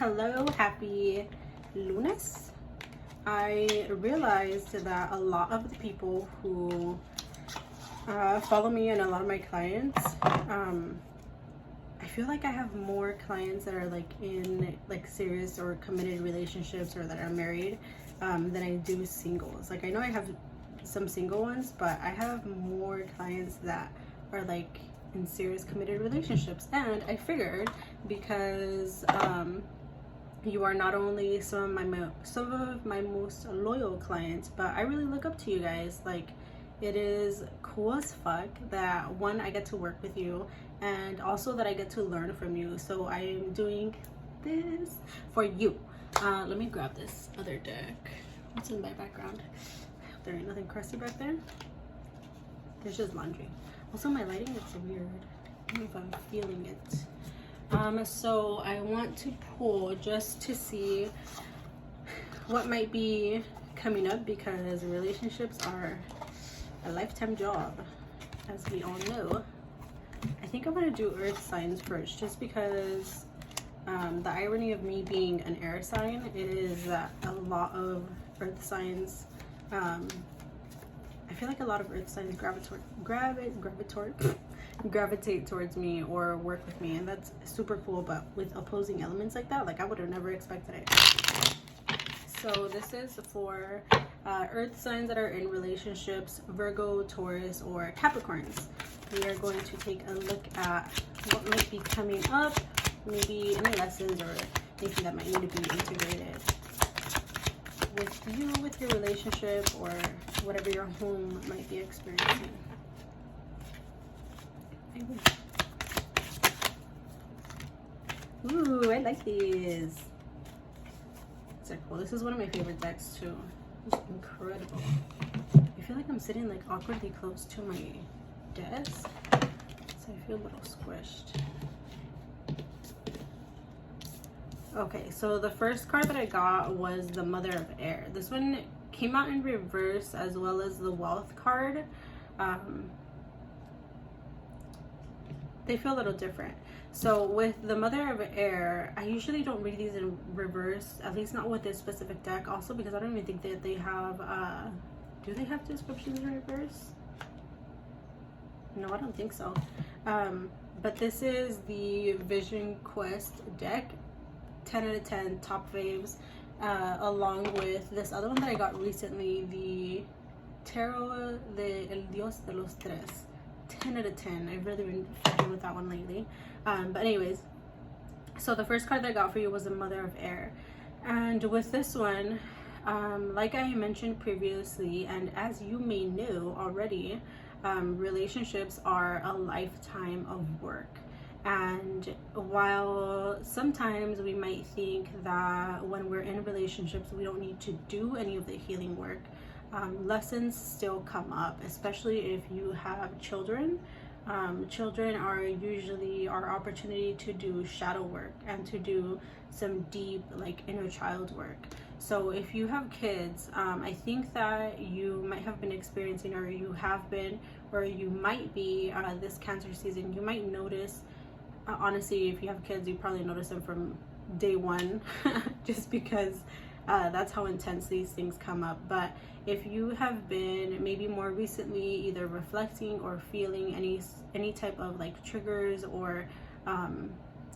Hello, happy lunes. I realized that a lot of the people who follow me and a lot of my clients, I feel like I have more clients that are like in like serious or committed relationships or that are married than I do singles. Like, I know I have some single ones, but I have more clients that are like in serious committed relationships. And I figured because you are not only some of my most loyal clients, but I really look up to you guys. Like, it is cool as fuck that one, I get to work with you, and also that I get to learn from you. So I am doing this for you. Let me grab this other deck. What's in my background? I hope there ain't nothing crusty back there. There's just laundry. Also, my lighting looks weird. I don't know if I'm feeling it. So I want to pull just to see what might be coming up, because relationships are a lifetime job, as we all know. I think I'm gonna do earth signs first, just because the irony of me being an air sign is that a lot of earth signs, I feel like a lot of earth signs gravitate towards me or work with me, and that's super cool. But with opposing elements like that, like, I would have never expected it. So this is for earth signs that are in relationships: Virgo, Taurus, or Capricorns. We are going to take a look at what might be coming up, maybe any lessons or anything that might need to be integrated with you, with your relationship, or whatever your home might be experiencing. Ooh, I like these. These are cool. This is one of my favorite decks too. It's incredible. I feel like I'm sitting like awkwardly close to my desk, so I feel a little squished. Okay, so the first card that I got was the Mother of Air. This one came out in reverse, as well as the Wealth card. They feel a little different. So with the Mother of Air, I usually don't read these in reverse, at least not with this specific deck. Also because I don't even think that they have, do they have descriptions in reverse? No, I don't think so. But this is the Vision Quest deck. 10 out of 10, top faves, along with this other one that I got recently, the Tarot de El Dios de los Tres. 10 out of 10. I've really been fucking with that one lately. But anyways, so the first card that I got for you was the Mother of Air. And with this one, like I mentioned previously, and as you may know already, relationships are a lifetime of work. And while sometimes we might think that when we're in relationships we don't need to do any of the healing work, lessons still come up, especially if you have children. Children are usually our opportunity to do shadow work and to do some deep, like, inner child work. So if you have kids, I think that you might have been experiencing, or you have been, or you might be, this Cancer season, you might notice, honestly, if you have kids, you probably notice them from day one, just because that's how intense these things come up. But if you have been maybe more recently either reflecting or feeling any type of like triggers, or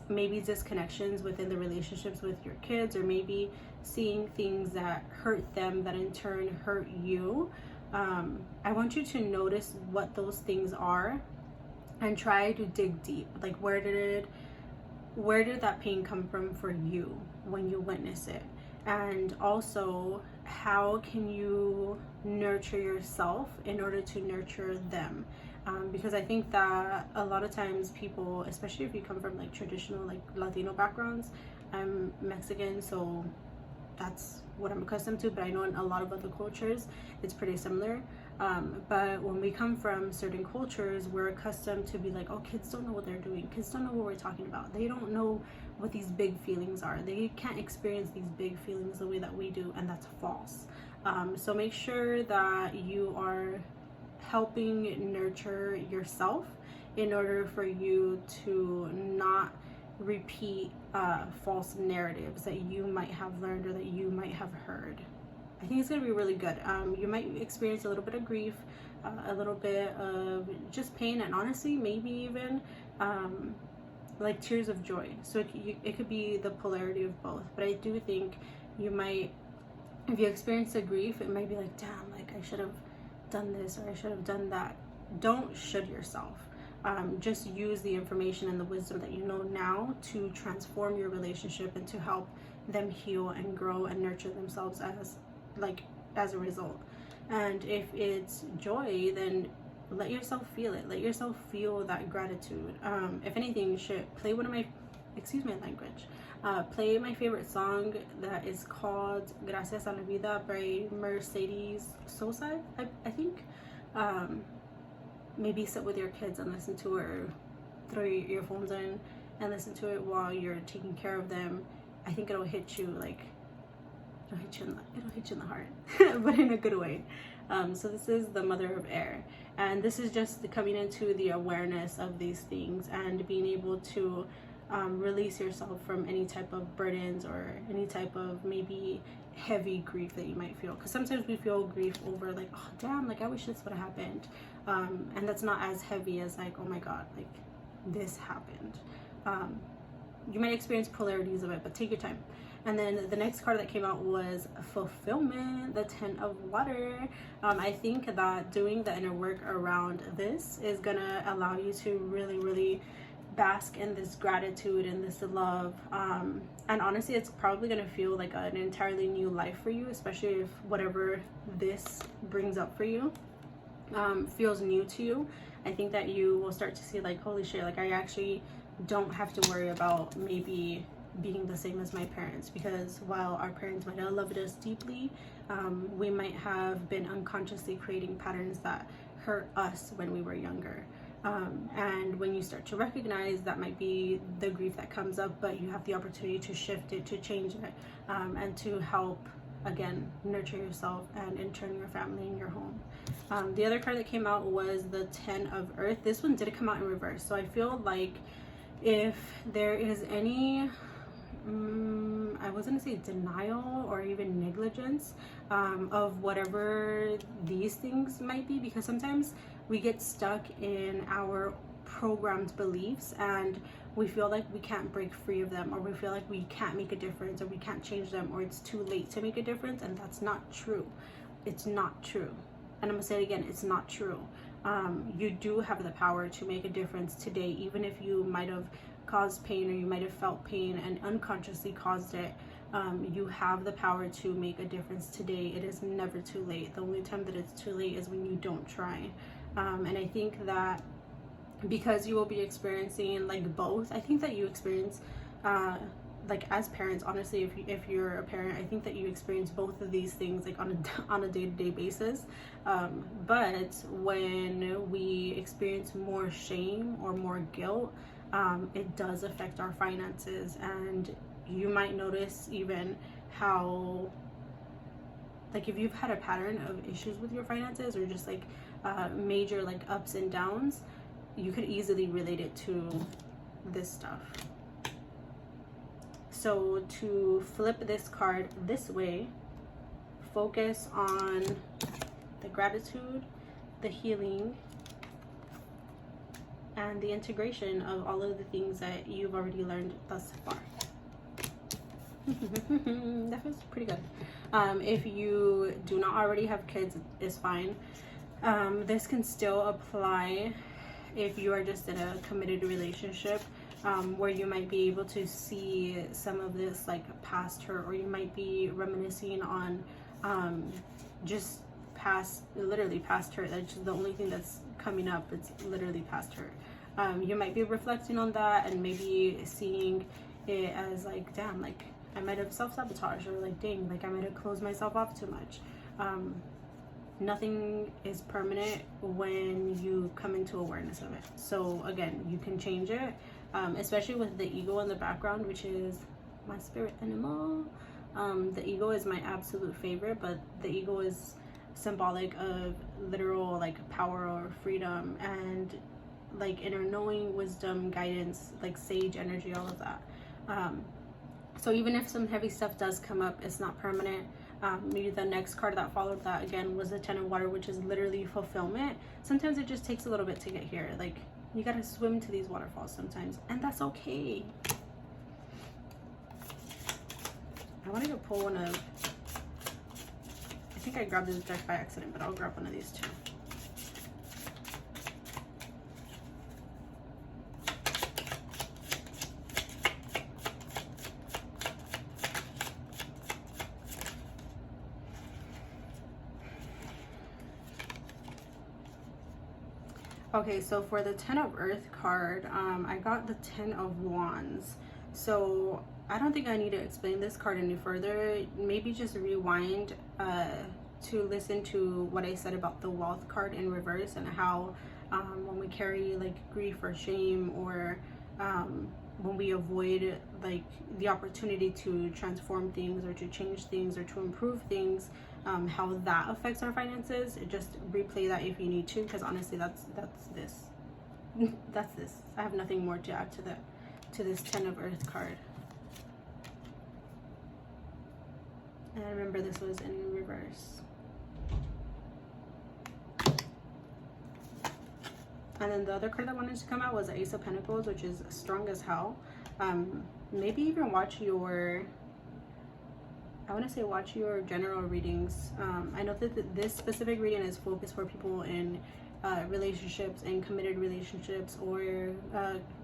maybe disconnections within the relationships with your kids, or maybe seeing things that hurt them that in turn hurt you, I want you to notice what those things are and try to dig deep. Like, where did that pain come from for you when you witness it? And also, how can you nurture yourself in order to nurture them? Because I think that a lot of times people, especially if you come from like traditional like Latino backgrounds, I'm Mexican, so that's what I'm accustomed to, but I know in a lot of other cultures it's pretty similar. But when we come from certain cultures, we're accustomed to be like, oh, kids don't know what they're doing, kids don't know what we're talking about, they don't know what these big feelings are, they can't experience these big feelings the way that we do, and that's false. So make sure that you are helping nurture yourself in order for you to not repeat false narratives that you might have learned or that you might have heard. I think it's going to be really good. You might experience a little bit of grief, a little bit of just pain, and honestly, maybe even like tears of joy. So it could be the polarity of both. But I do think you might, if you experience the grief, it might be like, damn, like I should have done this or I should have done that. Don't should yourself. Just use the information and the wisdom that you know now to transform your relationship and to help them heal and grow and nurture themselves as a result. And if it's joy, then let yourself feel it. Let yourself feel that gratitude. If anything, you should play one of my, excuse my language, play my favorite song that is called Gracias a la Vida by Mercedes Sosa, I think. Maybe sit with your kids and listen to it, or throw your earphones in and listen to it while you're taking care of them. I think it'll hit you like, it'll hit you in the heart, but in a good way. So this is the Mother of Air, and this is just coming into the awareness of these things and being able to release yourself from any type of burdens or any type of maybe heavy grief that you might feel, because sometimes we feel grief over like, oh damn, like I wish this would have happened, and that's not as heavy as like, oh my god, like this happened. You might experience polarities of it, but take your time. And then the next card that came out was Fulfillment, the 10 of Water. I think that doing the inner work around this is gonna allow you to really bask in this gratitude and this love, and honestly it's probably going to feel like an entirely new life for you, especially if whatever this brings up for you feels new to you. I think that you will start to see like, holy shit, like I actually don't have to worry about maybe being the same as my parents, because while our parents might have loved us deeply, we might have been unconsciously creating patterns that hurt us when we were younger. And when you start to recognize, that might be the grief that comes up, but you have the opportunity to shift it, to change it, and to help, again, nurture yourself and in turn your family and your home. The other card that came out was the 10 of Earth. This one did come out in reverse, so I feel like if there is any I wasn't gonna say denial or even negligence of whatever these things might be, because sometimes we get stuck in our programmed beliefs and we feel like we can't break free of them, or we feel like we can't make a difference, or we can't change them, or it's too late to make a difference. And that's not true. It's not true. And I'm gonna say it again, it's not true. You do have the power to make a difference today, even if you might have caused pain, or you might have felt pain and unconsciously caused it. You have the power to make a difference today. It is never too late. The only time that it's too late is when you don't try. And I think that because you will be experiencing like both, I think that you experience like as parents, honestly, if you're a parent, I think that you experience both of these things like on a day-to-day basis. But when we experience more shame or more guilt, it does affect our finances. And you might notice even how, like, if you've had a pattern of issues with your finances, or just like major like ups and downs, you could easily relate it to this stuff. So to flip this card this way, focus on the gratitude, the healing, and the integration of all of the things that you've already learned thus far. That feels pretty good. If you do not already have kids, it's fine. This can still apply if you are just in a committed relationship, where you might be able to see some of this like past hurt, or you might be reminiscing on just literally past hurt. That's just the only thing that's coming up. It's literally past hurt. You might be reflecting on that and maybe seeing it as like, damn, like I might have self-sabotaged, or like, dang, like I might have closed myself off too much. Nothing is permanent when you come into awareness of it. So again, you can change it, especially with the ego in the background, which is my spirit animal. The ego is my absolute favorite, but the ego is symbolic of literal like power or freedom. And like inner knowing, wisdom, guidance, like sage energy, all of that. So even if some heavy stuff does come up, it's not permanent. Maybe the next card that followed that again was the Ten of Water, which is literally fulfillment. Sometimes it just takes a little bit to get here. Like, you gotta swim to these waterfalls sometimes, and that's okay. I wanted to pull one of, I think I grabbed this deck by accident, but I'll grab one of these too. Okay, so for the Ten of Earth card, I got the Ten of Wands. So I don't think I need to explain this card any further. Maybe just rewind to listen to what I said about the Wealth card in reverse, and how when we carry like grief or shame, or when we avoid like the opportunity to transform things or to change things or to improve things, how that affects our finances. Just replay that if you need to, because honestly that's this. That's this. I have nothing more to add to this Ten of Earth card. And I remember this was in reverse. And then the other card that wanted to come out was Ace of Pentacles, which is strong as hell. Maybe even watch your, I want to say watch your general readings. I know that this specific reading is focused for people in relationships and committed relationships, or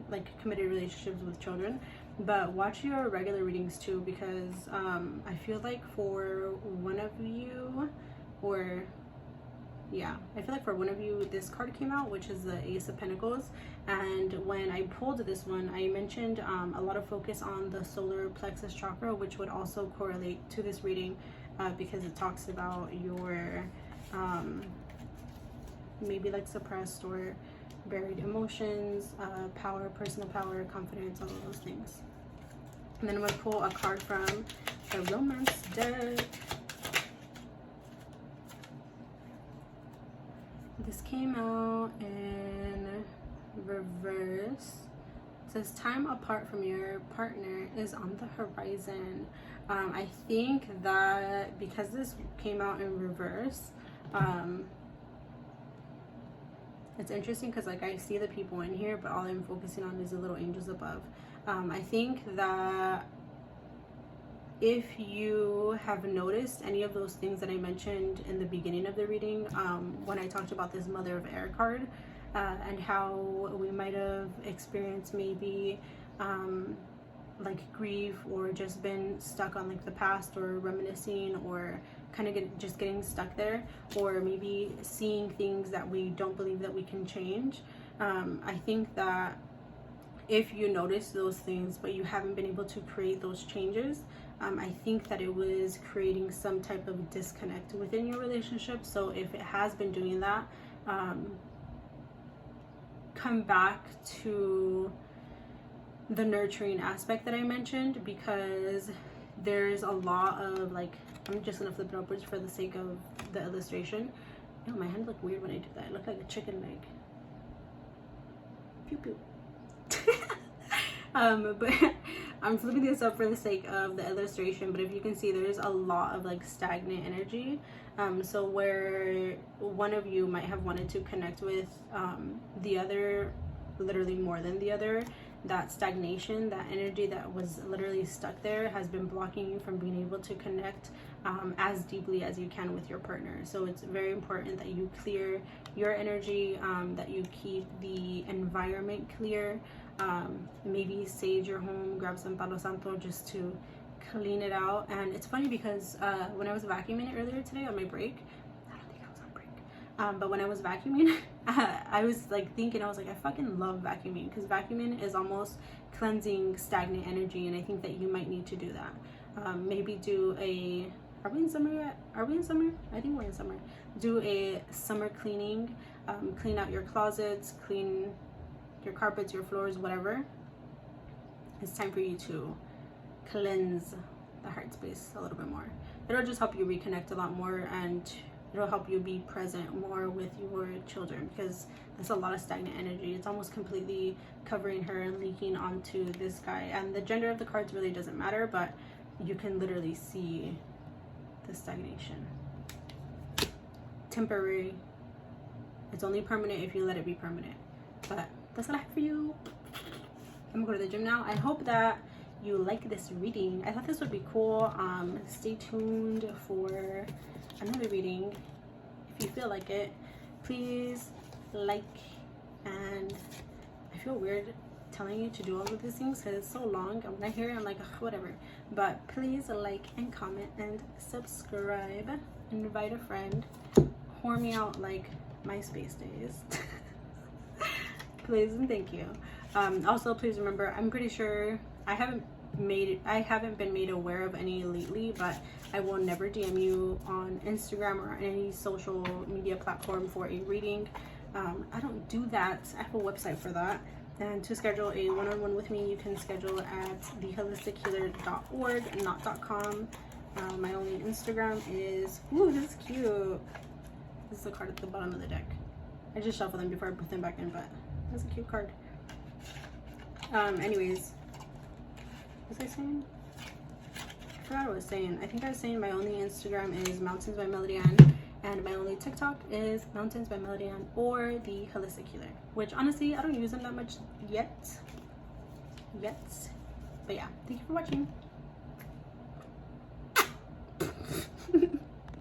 like committed relationships with children. But watch your regular readings too, because I feel like for one of you, or yeah, I feel like for one of you, this card came out, which is the Ace of Pentacles. And when I pulled this one, I mentioned a lot of focus on the solar plexus chakra, which would also correlate to this reading, because it talks about your maybe like suppressed or buried emotions, power, personal power, confidence, all of those things. And then I'm going to pull a card from the Romance deck. This came out in reverse. It says time apart from your partner is on the horizon. I think that because this came out in reverse, it's interesting because like I see the people in here, but all I'm focusing on is the little angels above. I think that if you have noticed any of those things that I mentioned in the beginning of the reading, when I talked about this Mother of Air card, and how we might have experienced maybe like grief, or just been stuck on like the past, or reminiscing, or kind of just getting stuck there, or maybe seeing things that we don't believe that we can change. I think that if you notice those things but you haven't been able to create those changes, I think that it was creating some type of disconnect within your relationship. So if it has been doing that, come back to the nurturing aspect that I mentioned, because there's a lot of like, I'm just gonna flip it upwards for the sake of the illustration. Oh, my hand looked weird when I did that. It looked like a chicken leg. Pew pew. But I'm flipping this up for the sake of the illustration. But if you can see, there's a lot of like stagnant energy. So where one of you might have wanted to connect with the other, literally more than the other, that stagnation, that energy that was literally stuck there has been blocking you from being able to connect as deeply as you can with your partner. So it's very important that you clear your energy, that you keep the environment clear. Maybe sage your home, grab some palo santo just to clean it out. And it's funny because when I was vacuuming earlier today on my break, I don't think I was on break, but when I was vacuuming, I was like thinking, I was like, I fucking love vacuuming, because vacuuming is almost cleansing stagnant energy, and I think that you might need to do that. Maybe do a, are we in summer yet? Are we in summer? I think we're in summer. Do a summer cleaning, clean out your closets, clean your carpets, your floors, whatever. It's time for you to cleanse the heart space a little bit more. It'll just help you reconnect a lot more, and it'll help you be present more with your children, because that's a lot of stagnant energy. It's almost completely covering her and leaking onto this guy. And the gender of the cards really doesn't matter, but you can literally see the stagnation. Temporary. It's only permanent if you let it be permanent. But that's what I have for you. I'm gonna go to the gym now. I hope that you like this reading. I thought this would be cool. Stay tuned for another reading if you feel like it. Please like, and I feel weird telling you to do all of these things because it's so long. When I hear it, I'm like, ugh, whatever. But please like and comment and subscribe. Invite a friend. Whore me out like MySpace days. Please and thank you. Also, please remember, I'm pretty sure I haven't been made aware of any lately, but I will never DM you on Instagram or any social media platform for a reading. I don't do that. I have a website for that. And to schedule a one-on-one with me, you can schedule at theholistichealer.org, not .com. My only Instagram is, ooh, this is cute. This is the card at the bottom of the deck. I just shuffle them before I put them back in, but that's a cute card. Anyways, what was I saying? I forgot what I was saying. I think I was saying my only Instagram is Mountains by Melody Ann, and my only TikTok is Mountains by Melody Ann or the Holistic Healer, which honestly I don't use them that much yet. But yeah, thank you for watching.